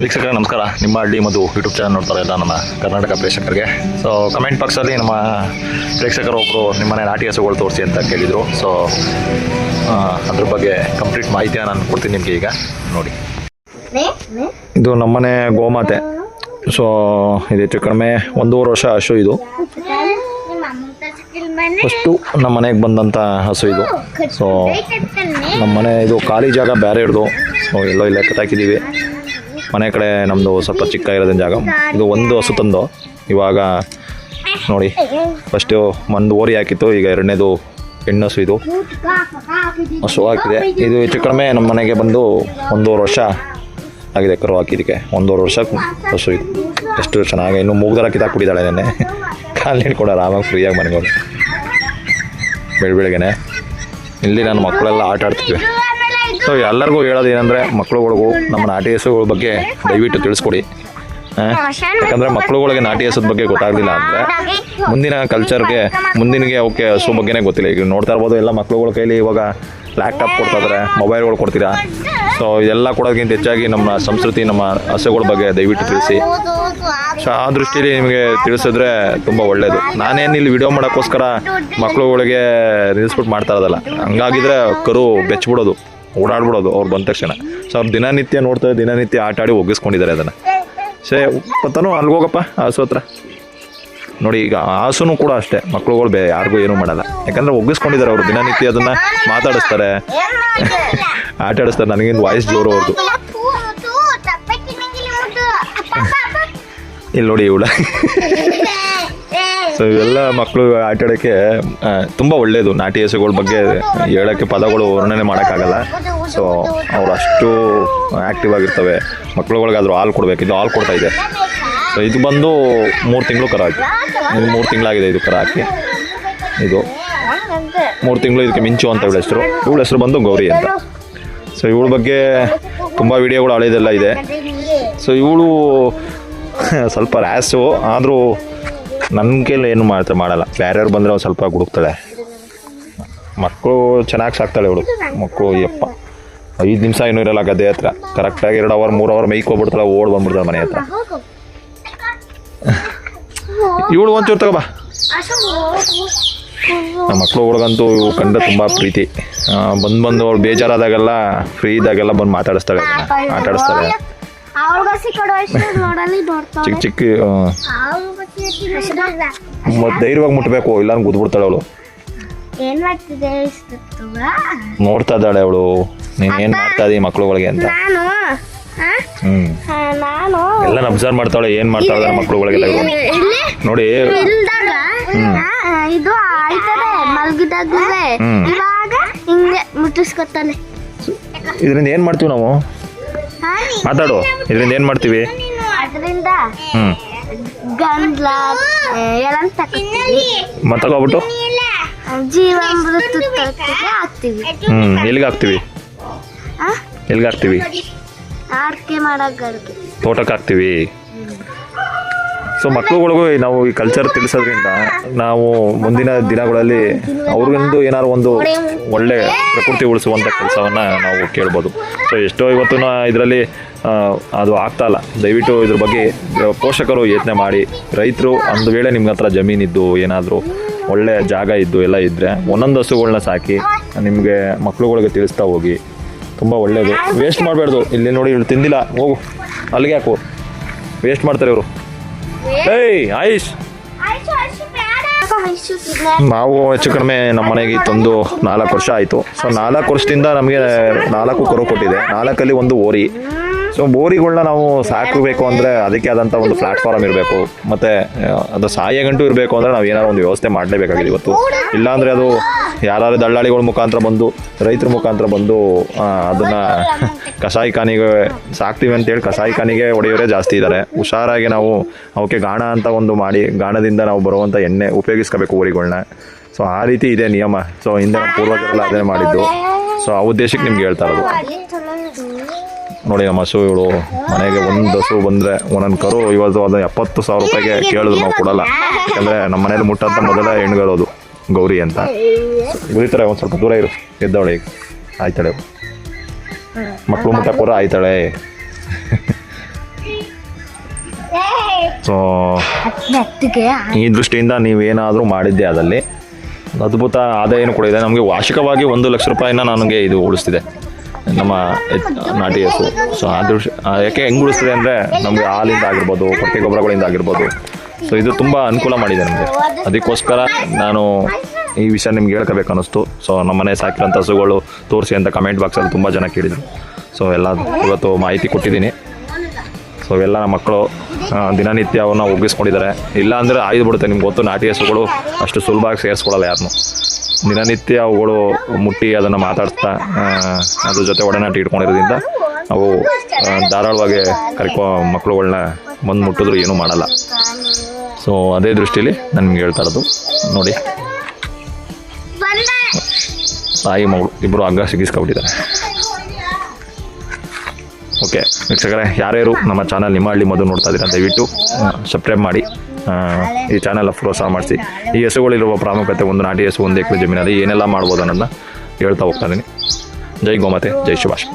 ವೀಕ್ಷಕರೇ ನಮಸ್ಕಾರ. ನಿಮ್ಮ ಹಳ್ಳಿ ಮಧು ಯೂಟ್ಯೂಬ್ ಚಾನಲ್ ನೋಡ್ತಾರೆ ಎಲ್ಲ ನಮ್ಮ ಕರ್ನಾಟಕ ಪ್ರೇಕ್ಷಕರಿಗೆ. ಸೊ ಕಮೆಂಟ್ ಬಾಕ್ಸಲ್ಲಿ ನಮ್ಮ ಪ್ರೇಕ್ಷಕರು ಒಬ್ಬರು ನಿಮ್ಮನೆ ನಾಟಿ ಹಸುಗಳು ತೋರಿಸಿ ಅಂತ ಕೇಳಿದರು. ಸೊ ಅದ್ರ ಬಗ್ಗೆ ಕಂಪ್ಲೀಟ್ ಮಾಹಿತಿನ ನಾನು ಕೊಡ್ತೀನಿ ನಿಮಗೆ. ಈಗ ನೋಡಿ, ಇದು ನಮ್ಮನೆ ಗೋಮಾತೆ. ಸೊ ಇದು ಹೆಚ್ಚು ಕಡಿಮೆ 1.5 ವರ್ಷ ಹಸು. ಇದು ಫಸ್ಟು ನಮ್ಮ ಮನೆಗೆ ಬಂದಂಥ ಹಸು ಇದು. ಸೊ ನಮ್ಮ ಮನೆ ಇದು ಖಾಲಿ ಜಾಗ ಬೇರೆ ಇರೋದು. ಸೊ ಎಲ್ಲೋ ಇಲ್ಲೇ ಕತ್ತಾಕಿದ್ದೀವಿ. ಮನೆ ಕಡೆ ನಮ್ಮದು ಸ್ವಲ್ಪ ಚಿಕ್ಕ ಇರೋದನ್ನ ಜಾಗ. ಇದು ಒಂದು ಹಸು ತಂದು ಇವಾಗ ನೋಡಿ, ಫಸ್ಟು ಒಂದು ಓರಿ ಹಾಕಿತ್ತು, ಈಗ ಎರಡನೇದು ಹೆಣ್ಣು ಹಸು. ಇದು ಹಸು ಹಾಕಿದೆ. ಇದು ಹೆಚ್ಚು ಕಡಿಮೆ ನಮ್ಮ ಮನೆಗೆ ಬಂದು 1.5 ವರ್ಷ ಆಗಿದೆ ಕರು ಹಾಕಿದ್ದಕ್ಕೆ. 1.5 ವರ್ಷ ಹಸು ಇದು. ಎಷ್ಟು ಚೆನ್ನಾಗಿ ಇನ್ನೂ ಮೂಗ್ದಾರ ಕಿತ್ತಾಕ್ಬಿಟ್ಟಿದ್ದಾಳೆ. ನೆನ್ನೆ ಕಾಲು ಹಿಡ್ಕೊಂಡು ಆರಾಮಾಗಿ ಫ್ರೀಯಾಗಿ ಮನೆಗೆ ಹೋಗಿ ಬೆಳಗ್ಗೆನೆ ಇಲ್ಲಿ ನನ್ನ ಮಕ್ಕಳೆಲ್ಲ ಆಟ ಆಡ್ತಿದ್ವಿ. ಸೊ ಎಲ್ಲರಿಗೂ ಹೇಳೋದು ಏನಂದರೆ, ಮಕ್ಳುಗಳಿಗೂ ನಮ್ಮ ನಾಟಿ ಹಸುಗಳ ಬಗ್ಗೆ ದಯವಿಟ್ಟು ತಿಳಿಸ್ಕೊಡಿ. ಯಾಕಂದರೆ ಮಕ್ಳುಗಳಿಗೆ ನಾಟಿ ಹಸುದ ಬಗ್ಗೆ ಗೊತ್ತಾಗಲಿಲ್ಲ ಅಂದರೆ ಮುಂದಿನ ಕಲ್ಚರ್ಗೆ ಮುಂದಿನಗೆ ಅವಕ್ಕೆ ಹಸು ಬಗ್ಗೆನೇ ಗೊತ್ತಿಲ್ಲ. ಈಗ ನೋಡ್ತಾ ಇರ್ಬೋದು, ಎಲ್ಲ ಮಕ್ಳುಗಳ ಕೈಲಿ ಇವಾಗ ಲ್ಯಾಪ್ಟಾಪ್ ಕೊಡ್ತಾ ಇದ್ದಾರೆ, ಮೊಬೈಲ್ಗಳು ಕೊಡ್ತೀರಾ. ಸೊ ಇದೆಲ್ಲ ಕೊಡೋದಕ್ಕಿಂತ ಹೆಚ್ಚಾಗಿ ನಮ್ಮ ಸಂಸ್ಕೃತಿ, ನಮ್ಮ ಹಸುಗಳ ಬಗ್ಗೆ ದಯವಿಟ್ಟು ತಿಳಿಸಿ. ಸೊ ಆ ದೃಷ್ಟಿಯಲ್ಲಿ ನಿಮಗೆ ತಿಳಿಸಿದ್ರೆ ತುಂಬ ಒಳ್ಳೆಯದು. ನಾನೇನು ಇಲ್ಲಿ ವಿಡಿಯೋ ಮಾಡೋಕ್ಕೋಸ್ಕರ ಮಕ್ಳುಗಳಿಗೆ ನಿಲ್ಲಿಸ್ಬಿಟ್ಟು ಮಾಡ್ತಾ ಇರೋದಲ್ಲ. ಹಂಗಾಗಿದ್ರೆ ಕರು ಬೆಚ್ಚಿಬಿಡೋದು, ಓಡಾಡ್ಬಿಡೋದು ಅವ್ರು ಬಂದ ತಕ್ಷಣ. ಸೊ ಅವ್ರು ದಿನನಿತ್ಯ ನೋಡ್ತಾರೆ, ದಿನನಿತ್ಯ ಆಟ ಆಡಿ ಒಗ್ಗಿಸ್ಕೊಂಡಿದ್ದಾರೆ ಅದನ್ನು. ಸೇ ಪತ್ತನೂ ಅಲ್ಗೋಗಪ್ಪ ಹಸು ಹತ್ರ ನೋಡಿ. ಈಗ ಹಸುನು ಕೂಡ ಅಷ್ಟೇ, ಮಕ್ಳುಗಳು ಯಾರಿಗೂ ಏನೂ ಮಾಡಲ್ಲ. ಯಾಕಂದರೆ ಒಗ್ಗಿಸ್ಕೊಂಡಿದ್ದಾರೆ ಅವರು. ದಿನನಿತ್ಯ ಅದನ್ನು ಮಾತಾಡಿಸ್ತಾರೆ, ಆಟ ಆಡಿಸ್ತಾರೆ. ನನಗೇನು ವಾಯ್ಸ್ ಜೋರು ಅವ್ರದ್ದು. ಇಲ್ಲಿ ನೋಡಿ ಇವಳ. ಸೊ ಇವೆಲ್ಲ ಮಕ್ಕಳು ಆಟ ಆಡೋಕ್ಕೆ ತುಂಬ ಒಳ್ಳೆಯದು. ನಾಟಿ ಹಸುಗಳ ಬಗ್ಗೆ ಹೇಳೋಕ್ಕೆ ಪದಗಳು ವರ್ಣನೆ ಮಾಡೋಕ್ಕಾಗಲ್ಲ. ಸೊ ಅವ್ರು ಅಷ್ಟು ಆ್ಯಕ್ಟಿವ್ ಆಗಿರ್ತವೆ. ಮಕ್ಳುಗಳಿಗಾದರೂ ಹಾಲು ಕೊಡಬೇಕು. ಇದು ಹಾಲು ಕೊಡ್ತಾ ಇದೆ. ಸೊ ಇದು ಬಂದು 3 ತಿಂಗಳು ಕರ ಹಾಕಿ. ಇದು 3 ತಿಂಗಳಾಗಿದೆ ಇದು ಕರ ಹಾಕಿ. ಇದು 3 ತಿಂಗಳು. ಇದಕ್ಕೆ ಮಿಂಚು ಅಂತ ಇವಳ ಹೆಸರು. ಇವಳ ಹೆಸರು ಬಂದು ಗೌರಿ ಅಂತ. ಸೊ ಇವಳ ಬಗ್ಗೆ ತುಂಬ ವಿಡಿಯೋಗಳು ಹಳೆಯದೆಲ್ಲ ಇದೆ. ಸೊ ಇವಳು ಸ್ವಲ್ಪ ರ್ಯಾಸು, ಆದರೂ ನನ್ನ ಕೈಲಿ ಏನು ಮಾಡಲ್ಲ. ಬೇರೆಯವ್ರು ಬಂದರೆ ಒಂದು ಸ್ವಲ್ಪ ಗುಡುಕ್ತಾಳೆ. ಮಕ್ಕಳು ಚೆನ್ನಾಗಿ ಸಾಕ್ತಾಳೆ ಇವಳು. ಮಕ್ಕಳು ಯಪ್ಪ 5 ನಿಮಿಷ ಏನೂ ಇರಲ್ಲ ಗದ್ದೆ ಹತ್ರ. ಕರೆಕ್ಟಾಗಿ 2 ಅವರ್ 3 ಅವರ್ ಮೈಕ್ ಹೋಗ್ಬಿಡ್ತಾಳೆ, ಓಡ್ ಬಂದ್ಬಿಡ್ತಾಳೆ ಮನೆ ಹತ್ರ. ಇವಳು ಒಂಚೂರು ತಗೋಬಾ. ನಮ್ಮ ಮಕ್ಳುಗಳಿಗಂತೂ ಕಂಡ್ರೆ ತುಂಬ ಪ್ರೀತಿ. ಬಂದು ಅವಳು ಬೇಜಾರಾದಾಗೆಲ್ಲ, ಫ್ರೀ ಇದ್ದಾಗೆಲ್ಲ ಬಂದು ಮಾತಾಡಿಸ್ತಾಳೆ, ಆಟ ಆಡಿಸ್ತಾಳೆ. ಚಿಕ್ಕ ಚಿಕ್ಕ ಧೈರ್ಯವಾಗಿ ಮುಟ್ಟಬೇಕು, ಇಲ್ಲ ಗುದ್ಬಿಡ್ತಾಳೆ ಅವಳು. ನೋಡ್ತಾ ಇದ್ದಾಳೆ ಅವಳು, ನೀನ್ ಏನ್ ಮಾಡ್ತಾ ಇದೀವಿ ಮಕ್ಳುಗಳಿಗೆ ಅಂತ. ಎಲ್ಲ ಅಬ್ಸರ್ವ್ ಮಾಡ್ತಾಳೆ, ಏನ್ ಮಾಡ್ತಾ ಇದ್ದಾರೆ ಮಕ್ಳುಗಳಿಗೆಲ್ಲ ನೋಡಿ. ಇದು ಆಯ್ತದೆ ಮಲ್ಗಿದಾಗ್ಲೇ ಇವಾಗ ಹಿಂಗೆ ಮುಟ್ಟಿಸ್ಕೊತಾನೆ. ಇದರಿಂದ ಏನ್ ಮಾಡ್ತೀವಿ ನಾವು? ಮಾತಾಡು. ಇದರಿಂದ ಏನ್ ಮಾಡ್ತೀವಿ? ಅದರಿಂದ ಗಂಡ್ಲ ಎಲ್ಲ ತಗೋತೀವಿ. ಮತ್ತೋಗ್ಬಿಟ್ಟು ಜೀವಾಮೃತ ಹಾಕ್ತಿವಿ. ಎಲ್ಲಿಗೆ ಹಾಕ್ತಿವಿ? ಎಲ್ಲಿಗೆ ಹಾಕ್ತಿವಿ? ಆರ್ಕೆ ಮಾಡಕ್ಕೆ, ತೋಟಕ್ಕೆ ಹಾಕ್ತಿವಿ. ಸೊ ಮಕ್ಳುಗಳಿಗೂ ನಾವು ಈ ಕಲ್ಚರ್ ತಿಳಿಸೋದ್ರಿಂದ ನಾವು ಮುಂದಿನ ದಿನಗಳಲ್ಲಿ ಅವ್ರಿಗೊಂದು ಏನಾದ್ರು ಒಂದು ಒಳ್ಳೆ ಪ್ರಕೃತಿ ಉಳಿಸುವಂಥ ಕೆಲಸವನ್ನು ನಾವು ಕೇಳ್ಬೋದು. ಸೊ ಎಷ್ಟೋ ಇವತ್ತಿನ ಇದರಲ್ಲಿ ಅದು ಆಗ್ತಾಯಿಲ್ಲ. ದಯವಿಟ್ಟು ಇದ್ರ ಬಗ್ಗೆ ಪೋಷಕರು ಯೋಚನೆ ಮಾಡಿ. ರೈತರು ಒಂದು ವೇಳೆ ನಿಮ್ಮ ಹತ್ರ ಜಮೀನಿದ್ದು, ಏನಾದರೂ ಒಳ್ಳೆಯ ಜಾಗ ಇದ್ದು ಎಲ್ಲ ಇದ್ದರೆ ಒಂದೊಂದು ಹಸುಗಳನ್ನ ಸಾಕಿ ನಿಮಗೆ ಮಕ್ಳುಗಳಿಗೆ ತಿಳಿಸ್ತಾ ಹೋಗಿ. ತುಂಬ ಒಳ್ಳೆಯದು. ವೇಸ್ಟ್ ಮಾಡಬಾರ್ದು. ಇಲ್ಲಿ ನೋಡಿ, ಇವ್ರು ತಿಂದಿಲ್ಲ, ಹೋಗು ಅಲ್ಲಿಗೆ ಹಾಕು. ವೇಸ್ಟ್ ಮಾಡ್ತಾರೆ ಇವರು. ಏಯ್ ಆಯುಷ್, ನಾವು ಹೆಚ್ಚು ಕಡಿಮೆ ನಮ್ಮ ಮನೆಗೆ ತಂದು 4 ವರ್ಷ ಆಯಿತು. ಸೊ 4 ವರ್ಷದಿಂದ ನಮಗೆ 4 ಕರು ಕೊಟ್ಟಿದೆ. 4ಅಲ್ಲಿ ಒಂದು ಓರಿ. ಸೊ ಓರಿಗಳನ್ನ ನಾವು ಸಾಕಬೇಕು ಅಂದರೆ ಅದಕ್ಕೆ ಆದಂಥ ಒಂದು ಪ್ಲಾಟ್ಫಾರ್ಮ್ ಇರಬೇಕು. ಮತ್ತು ಅದು ಸಾಯ ಗಂಟು ಇರಬೇಕು ಅಂದರೆ ನಾವು ಏನಾದ್ರು ಒಂದು ವ್ಯವಸ್ಥೆ ಮಾಡಲೇಬೇಕಾಗಿದೆ ಇವತ್ತು. ಇಲ್ಲಾಂದರೆ ಅದು ಯಾರು ದಳ್ಳಾಳಿಗಳ ಮುಖಾಂತರ ಬಂದು, ರೈತರ ಮುಖಾಂತರ ಬಂದು ಅದನ್ನು ಕಸಾಯಿಖಾನಿಗೆ ಸಾಕ್ತೀವಿ ಅಂತೇಳಿ ಕಸಾಯಿಖಾನಿಗೆ ಹೊಡೆಯೋರೇ ಜಾಸ್ತಿ ಇದ್ದಾರೆ. ಹುಷಾರಾಗಿ ನಾವು ಅವಕ್ಕೆ ಗಾಣ ಅಂತ ಒಂದು ಮಾಡಿ, ಗಾಣದಿಂದ ನಾವು ಬರುವಂಥ ಎಣ್ಣೆ ಉಪಯೋಗಿಸ್ಕೋಬೇಕು ಊರಿಗಳನ್ನ. ಸೊ ಆ ರೀತಿ ಇದೆ ನಿಯಮ. ಸೊ ಹಿಂದೆ ಪೂರ್ವಜರೆಲ್ಲ ಅದೇ ಮಾಡಿದ್ದು. ಸೊ ಆ ಉದ್ದೇಶಕ್ಕೆ ನಿಮ್ಗೆ ಹೇಳ್ತಾ ಇರೋದು. ನೋಡಿ ನಮ್ಮ ಹಸು ಇವಳು. ಮನೆಗೆ ಒಂದು ಹಸು ಬಂದರೆ ಒಂದೊಂದು ಕರು ಇವತ್ತು ಅದು 70,000 ರೂಪಾಯಿಗೆ ಕೇಳಿದ್ರು ನಾವು ಕೊಡಲ್ಲ. ಯಾಕಂದರೆ ನಮ್ಮ ಮನೇಲಿ ಮುಟ್ಟಂತ ಮೊದಲ ಹೆಣ್ಗಳೋದು ಗೌರಿ ಅಂತ. ಉಳಿತಾರೆ, ಒಂದು ಸ್ವಲ್ಪ ದೂರ ಇರು. ಎದ್ದವಳೆ ಈಗ ಆಯ್ತಾಳೆ. ಮಕ್ಕಳು ಮುಟ್ಟಕ್ಕೆ ಆಯ್ತಾಳೆ. ಸೊ ನೆತ್ತಿಗೆ ಈ ದೃಷ್ಟಿಯಿಂದ ನೀವೇನಾದರೂ ಮಾಡಿದ್ದೆ ಅದಲ್ಲಿ ಅದ್ಭುತ ಆದಾಯನೂ ಕೂಡ ಇದೆ. ನಮಗೆ ವಾರ್ಷಿಕವಾಗಿ 1 ಲಕ್ಷ ರೂಪಾಯಿನ ನನಗೆ ಇದು ಉಳಿಸ್ತಿದೆ ನಮ್ಮ ನಾಟಿ ಹಸು. ಸೊ ಯಾಕೆ ಹೆಂಗೆ ಉಳಿಸ್ತಿದೆ ಅಂದರೆ ನಮಗೆ ಹಾಲಿಂದ ಆಗಿರ್ಬೋದು, ಕೊಟ್ಟಿಗೆ ಗೊಬ್ಬರಗಳಿಂದ ಆಗಿರ್ಬೋದು. ಸೊ ಇದು ತುಂಬ ಅನುಕೂಲ ಮಾಡಿದೆ ನಮಗೆ. ಅದಕ್ಕೋಸ್ಕರ ನಾನು ಈ ವಿಷಯ ನಿಮ್ಗೆ ಹೇಳ್ಕೋಬೇಕು ಅನ್ನಿಸ್ತು. ಸೊ ನಮ್ಮನೆ ಸಾಕಿರೋಂಥ ಹಸುಗಳು ತೋರಿಸಿ ಅಂತ ಕಮೆಂಟ್ ಬಾಕ್ಸಲ್ಲಿ ತುಂಬ ಜನ ಕೇಳಿದರು. ಸೊ ಎಲ್ಲ ಇವತ್ತು ಮಾಹಿತಿ ಕೊಟ್ಟಿದ್ದೀನಿ. ಸೊ ಎಲ್ಲ ನಮ್ಮ ಮಕ್ಕಳು ದಿನನಿತ್ಯ ಅವನ್ನ ಒಗ್ಗಿಸ್ಕೊಂಡಿದ್ದಾರೆ. ಇಲ್ಲ ಅಂದರೆ ಆಯ್ದು ಬಿಡುತ್ತೆ. ನಿಮ್ಗೆ ಗೊತ್ತು, ನಾಟಿ ಹಸುಗಳು ಅಷ್ಟು ಸುಲಭವಾಗಿ ಸೇರಿಸ್ಕೊಳ್ಳಲ್ಲ ಯಾರನ್ನೂ. ದಿನನಿತ್ಯ ಅವುಗಳು ಮುಟ್ಟಿ ಅದನ್ನು ಮಾತಾಡಿಸ್ತಾ ಅದ್ರ ಜೊತೆ ಒಡನಾಟ ಇಟ್ಕೊಂಡಿರೋದ್ರಿಂದ ಅವು ಧಾರಾಳವಾಗಿ ಮಕ್ಕಳುಗಳನ್ನ ಬಂದು ಮುಟ್ಟಿದ್ರು ಏನೂ ಮಾಡಲ್ಲ. ಸೊ ಅದೇ ದೃಷ್ಟಿಲಿ ನಾನು ನಿಮ್ಗೆ ಹೇಳ್ತಾ ಇರೋದು. ನೋಡಿ, ತಾಯಿ ಮಗಳು ಇಬ್ಬರು ಹಗ್ಗ ಸಿಗಿಸ್ಕೊಬಿಟ್ಟಿದ್ದಾರೆ. ಓಕೆ ವೀಕ್ಷಕರೇ, ಯಾರ್ಯಾರು ನಮ್ಮ ಚಾನಲ್ ನಿಮ್ಮ ಹಳ್ಳಿ ಮಧು ನೋಡ್ತಾ ಇದ್ದೀರಾ ದಯವಿಟ್ಟು ಸಬ್ಸ್ಕ್ರೈಬ್ ಮಾಡಿ ಈ ಚಾನಲ್ ಪ್ರೋತ್ಸಾಹ ಮಾಡಿಸಿ. ಈ ಹಸುಗಳಿರುವ ಪ್ರಾಮುಖ್ಯತೆ, ಒಂದು ನಾಟಿ ಹಸು 1 ಎಕರೆ ಜಮೀನಲ್ಲಿ ಏನೆಲ್ಲ ಮಾಡ್ಬೋದು ಅನ್ನೋದನ್ನ ಹೇಳ್ತಾ ಹೋಗ್ತಾ ಇದ್ದೀನಿ. ಜೈ ಗೋಮಾತೆ, ಜೈ ಸುಭಾಷ್.